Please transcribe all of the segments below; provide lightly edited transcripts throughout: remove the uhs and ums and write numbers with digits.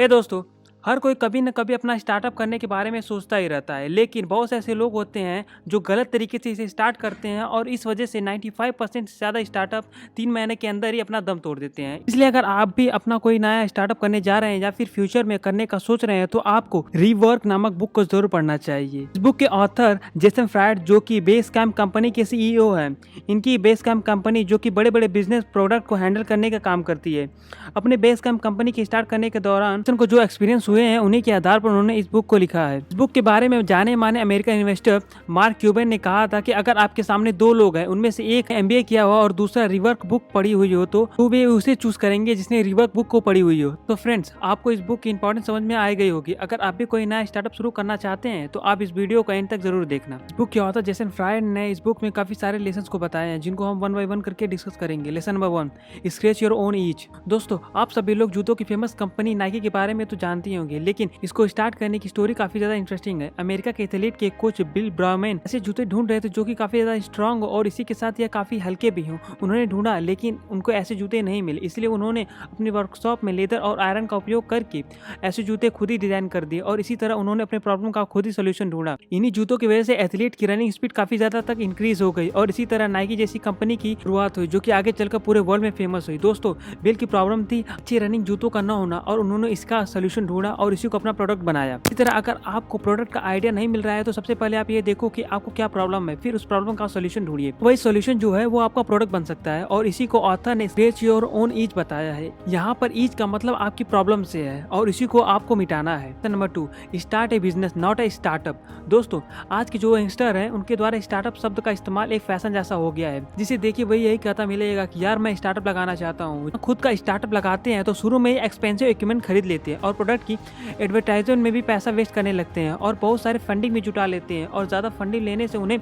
दोस्तों, हर कोई कभी न कभी अपना स्टार्टअप करने के बारे में सोचता ही रहता है, लेकिन बहुत से ऐसे लोग होते हैं जो गलत तरीके से इसे स्टार्ट करते हैं और इस वजह से 95% से ज़्यादा स्टार्टअप 3 महीने के अंदर ही अपना दम तोड़ देते हैं। इसलिए अगर आप भी अपना कोई नया स्टार्टअप करने जा रहे हैं या फिर फ्यूचर में करने का सोच रहे हैं तो आपको रीवर्क नामक बुक को जरूर पढ़ना चाहिए। इस बुक के ऑथर जेसन फ्राइड, जो कि बेस कैंप कंपनी के CEO हैं। इनकी बेस कैंप कंपनी जो कि बड़े बड़े बिजनेस प्रोडक्ट को हैंडल करने का काम करती है। अपने बेस कैंप कंपनी की स्टार्ट करने के दौरान उनको जो एक्सपीरियंस हुए हैं उन्हीं के आधार पर उन्होंने इस बुक को लिखा है। इस बुक के बारे में जाने माने अमेरिकन इन्वेस्टर मार्क क्यूबन ने कहा था कि अगर आपके सामने दो लोग हैं, उनमें से एक MBA किया हुआ और दूसरा रिवर्क बुक पढ़ी हुई हो तो वे उसे चूज करेंगे जिसने रिवर्क बुक को पढ़ी हुई हो। तो फ्रेंड्स, आपको इस बुक की इंपॉर्टेंस समझ में आ गई होगी। अगर आप भी कोई नया स्टार्टअप शुरू करना चाहते हैं तो आप इस वीडियो को एंड तक जरूर देखना। इस बुक के ऑथर जेसन फ्राइड ने इस बुक में काफी सारे लेसन को बताए हैं जिनको हम 1 बाय 1 करके डिस्कस करेंगे। Lesson number 1, scratch your own each. दोस्तों, आप सभी लोग जूतों की फेमस कंपनी नाइकी के बारे में तो जानते ही होंगे, लेकिन इसको स्टार्ट करने की स्टोरी काफी ज्यादा इंटरेस्टिंग है। अमेरिका के एथलीट के कोच बिल ब्राउमैन ऐसे जूते ढूंढ रहे थे जो कि काफी ज्यादा स्ट्रांग और इसी के साथ यह काफी हल्के भी हों। उन्होंने ढूंढा लेकिन उनको ऐसे जूते नहीं मिले, इसलिए उन्होंने अपनी वर्कशॉप में लेदर और आयरन का उपयोग करके ऐसे जूते खुद ही डिजाइन कर दिए और इसी तरह उन्होंने अपने प्रॉब्लम का खुद ही सोल्यूशन ढूंढा। इन्हीं जूतों की वजह से एथलीट की रनिंग स्पीड काफी ज्यादा तक इंक्रीज हो गई और इसी तरह नाइकी जैसी कंपनी की शुरुआत हुई जो कि आगे चलकर पूरे वर्ल्ड में फेमस हुई। दोस्तों, बिल की प्रॉब्लम थी अच्छे रनिंग जूतों का न होना और उन्होंने इसका सोल्यूशन ढूंढा और इसी को अपना प्रोडक्ट बनाया। इसी तरह अगर आपको प्रोडक्ट का आइडिया नहीं मिल रहा है तो सबसे पहले आप ये देखो कि आपको क्या प्रॉब्लम है, फिर उस प्रॉब्लम का सोल्यूशन ढूंढिए। वही सोल्यूशन जो है वो आपका प्रोडक्ट बन सकता है और इसी को ऑथर ने स्क्रैच योर ओन ईच बताया है। यहाँ पर ईच का मतलब आपकी प्रॉब्लम से है और इसी को आपको मिटाना है। Number 2, start A business not a startup. दोस्तों, आज के जो यंगस्टर है उनके द्वारा स्टार्टअप शब्द का इस्तेमाल एक फैशन जैसा हो गया है, जिसे देखिए वही यही कहता मिलेगा कि यार मैं स्टार्टअप लगाना चाहता हूँ। खुद का स्टार्टअप लगाते हैं तो शुरू में एक्सपेंसिव इक्विपमेंट खरीद लेते हैं और प्रोडक्ट की एडवर्टाइजमेंट में भी पैसा वेस्ट करने लगते हैं और बहुत सारे फंडिंग भी जुटा लेते हैं और ज़्यादा फंडिंग लेने से उन्हें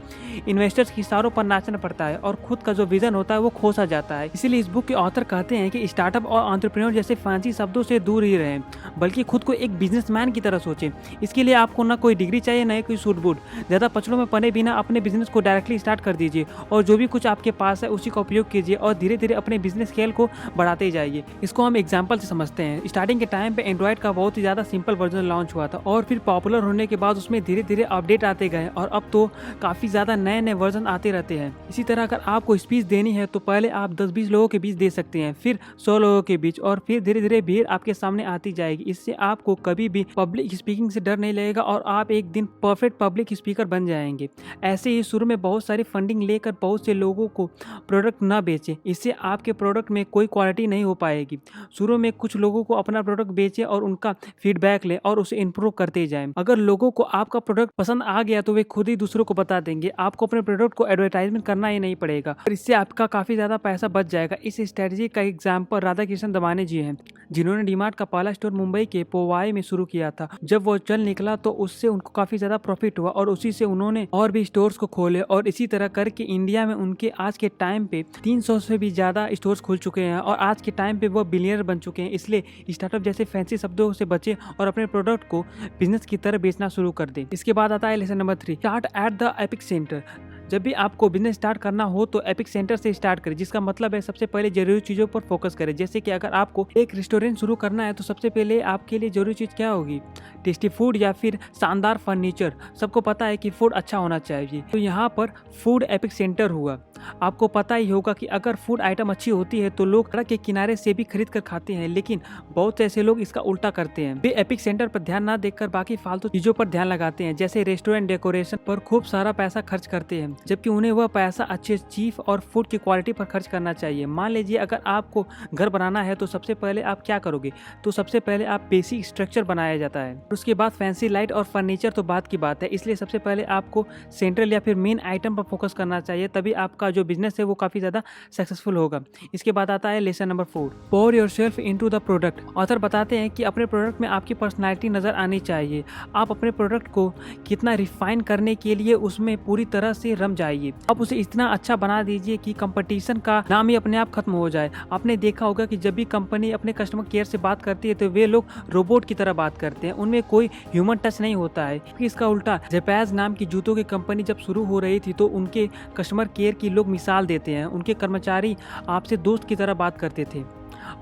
इन्वेस्टर्स की इशारों पर नाचना पड़ता है और खुद का जो विजन होता है वो खो सा जाता है। इसीलिए इस बुक के ऑथर कहते हैं कि स्टार्टअप और एंटरप्रेन्योर जैसे फैंसी शब्दों से दूर ही रहें, बल्कि खुद को एक बिजनेसमैन की तरह सोचें। इसके लिए आपको ना कोई डिग्री चाहिए ना कोई सूट बूट। ज़्यादा पचड़ों में पड़े बिना अपने बिजनेस को डायरेक्टली स्टार्ट कर दीजिए और जो भी कुछ आपके पास है उसी का उपयोग कीजिए और धीरे धीरे अपने बिजनेस स्केल को बढ़ाते जाइए। इसको हम एग्जाम्पल से समझते हैं। स्टार्टिंग के टाइम पे एंड्रॉइड का बहुत ही ज़्यादा सिंपल वर्जन लॉन्च हुआ था और फिर पॉपुलर होने के बाद उसमें धीरे धीरे अपडेट आते गए और अब तो काफ़ी ज़्यादा नए नए वर्जन आते रहते हैं। इसी तरह अगर आपको स्पीच देनी है तो पहले आप 10-20 लोगों के बीच दे सकते हैं, फिर 100 लोगों के बीच और फिर धीरे धीरे भीड़ आपके सामने आती जाएगी। इससे आपको कभी भी पब्लिक स्पीकिंग से डर नहीं लगेगा और आप एक दिन परफेक्ट पब्लिक स्पीकर बन जाएंगे। ऐसे ही शुरू में बहुत सारी फंडिंग लेकर बहुत से लोगों को प्रोडक्ट न बेचें, इससे आपके प्रोडक्ट में कोई क्वालिटी नहीं हो पाएगी। शुरू में कुछ लोगों को अपना प्रोडक्ट बेचें और उनका फीडबैक लें और उसे इम्प्रूव करते जाएं। अगर लोगों को आपका प्रोडक्ट पसंद आ गया तो वे खुद ही दूसरों को बता देंगे। आपको अपने प्रोडक्ट को एडवर्टाइजमेंट करना ही नहीं पड़ेगा और इससे आपका काफ़ी ज़्यादा पैसा बच जाएगा। इस स्ट्रेटजी का एग्जाम्पल राधा कृष्ण दमानी जी हैं, जिन्होंने डीमार्ट का पहला स्टोर मुंबई के पोवाई में शुरू किया था। जब वो चल निकला तो उससे उनको काफ़ी ज़्यादा प्रॉफिट हुआ और उसी से उन्होंने और भी स्टोर्स को खोले और इसी तरह करके इंडिया में उनके आज के टाइम पे 300 से भी ज़्यादा स्टोर्स खुल चुके हैं और आज के टाइम पे वो बिलियनर बन चुके हैं। इसलिए स्टार्टअप जैसे फैंसी शब्दों से बचे और अपने प्रोडक्ट को बिजनेस की तरह बेचना शुरू कर दें। इसके बाद आता है lesson number 3, start at the epic centre. जब भी आपको बिजनेस स्टार्ट करना हो तो एपिक सेंटर से स्टार्ट करें, जिसका मतलब है सबसे पहले जरूरी चीज़ों पर फोकस करें। जैसे कि अगर आपको एक रेस्टोरेंट शुरू करना है तो सबसे पहले आपके लिए जरूरी चीज़ क्या होगी? टेस्टी फूड या फिर शानदार फर्नीचर। सबको पता है कि फूड अच्छा होना चाहिए, तो यहाँ पर फूड एपिक सेंटर हुआ। आपको पता ही होगा कि अगर फूड आइटम अच्छी होती है तो लोग सड़क के किनारे से भी खरीद कर खाते हैं, लेकिन बहुत ऐसे लोग इसका उल्टा करते हैं। वे एपिक सेंटर पर ध्यान न देकर बाकी फालतू चीज़ों पर ध्यान लगाते हैं, जैसे रेस्टोरेंट डेकोरेशन पर खूब सारा पैसा खर्च करते हैं, जबकि उन्हें वह पैसा अच्छे चीफ और फूड की क्वालिटी पर खर्च करना चाहिए। मान लीजिए अगर आपको घर बनाना है तो सबसे पहले आप क्या करोगे? तो सबसे पहले आप बेसिक स्ट्रक्चर बनाया जाता है, उसके बाद फैंसी लाइट और फर्नीचर तो बात की बात है। इसलिए सबसे पहले आपको सेंट्रल या फिर मेन आइटम पर फोकस करना चाहिए, तभी आपका जो बिजनेस है वो काफ़ी ज़्यादा सक्सेसफुल होगा। इसके बाद आता है lesson number 4, pour yourself into the product. Author बताते हैं कि अपने प्रोडक्ट में आपकी पर्सनैलिटी नज़र आनी चाहिए। आप अपने प्रोडक्ट को कितना रिफाइन करने के लिए उसमें पूरी तरह से रम जाइए। आप उसे इतना अच्छा बना दीजिए कि कंपटीशन का नाम ही अपने आप खत्म हो जाए। आपने देखा होगा कि जब भी कंपनी अपने कस्टमर केयर से बात करती है तो वे लोग रोबोट की तरह बात करते हैं, उनमें कोई ह्यूमन टच नहीं होता है। इसका उल्टा जेपैज नाम की जूतों की कंपनी जब शुरू हो रही थी तो उनके कस्टमर केयर की लोग मिसाल देते हैं, उनके कर्मचारी आपसे दोस्त की तरह बात करते थे।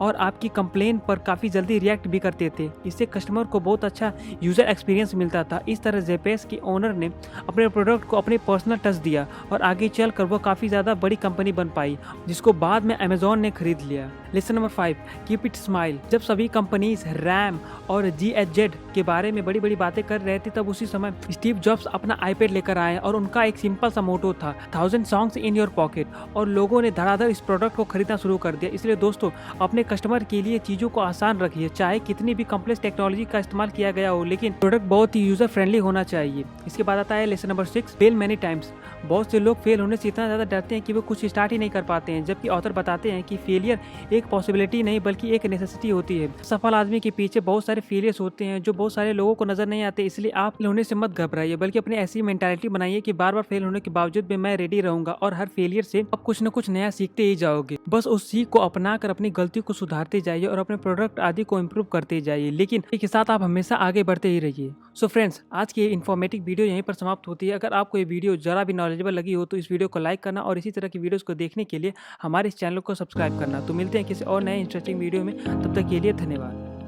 और आपकी कंप्लेन पर काफ़ी जल्दी रिएक्ट भी करते थे। इससे कस्टमर को बहुत अच्छा यूज़र एक्सपीरियंस मिलता था। इस तरह ज़ेपेस के ओनर ने अपने प्रोडक्ट को अपने पर्सनल टच दिया और आगे चलकर वो काफ़ी ज़्यादा बड़ी कंपनी बन पाई, जिसको बाद में अमेज़ॉन ने खरीद लिया। Lesson number 5, keep it smile. जब सभी कंपनीज रैम और GHZ के बारे में बड़ी बड़ी बातें कर रहे थे, तब उसी समय स्टीव जॉब्स अपना आईपैड लेकर आए और उनका एक सिंपल सा मोटो था, 1000 सॉन्ग्स इन योर पॉकेट, और लोगों ने धड़ाधड़ इस प्रोडक्ट को खरीदना शुरू कर दिया। इसलिए दोस्तों, अपने कस्टमर के लिए चीज़ों को आसान रखिए। चाहे कितनी भी कॉम्प्लेक्स टेक्नोलॉजी का इस्तेमाल किया गया हो, लेकिन प्रोडक्ट बहुत ही यूजर फ्रेंडली होना चाहिए। इसके बाद आता है lesson number 6, fail many times. बहुत से लोग फेल होने से इतना ज़्यादा डरते हैं कि वो कुछ स्टार्ट ही नहीं कर पाते हैं, जबकि ऑथर बताते हैं कि फेलियर एक पॉसिबिलिटी नहीं बल्कि एक नेसेसिटी होती है। सफल आदमी के पीछे बहुत सारे फेलियर्स होते हैं जो बहुत सारे लोगों को नजर नहीं आते। इसलिए आप फेल होने से मत घबराइए, बल्कि अपनी ऐसी मेंटालिटी बनाइए कि बार बार फेल होने के बावजूद भी मैं रेडी रहूंगा, और हर फेलियर से आप कुछ न कुछ नया सीखते ही जाओगे। बस उस सीख को अपना कर अपनी गलती को सुधारते जाइए और अपने प्रोडक्ट आदि को इम्प्रूव करते जाइए, लेकिन इसके साथ आप हमेशा आगे बढ़ते ही रहिए। सो फ्रेंड्स, आज की इन्फॉर्मेटिव वीडियो यहीं पर समाप्त होती है। अगर आपको ये वीडियो जरा भी नॉलेजेबल लगी हो तो इस वीडियो को लाइक करना और इसी तरह की वीडियोस को देखने के लिए हमारे इस चैनल को सब्सक्राइब करना। तो मिलते हैं किसी और नए इंटरेस्टिंग वीडियो में, तब तक के लिए धन्यवाद।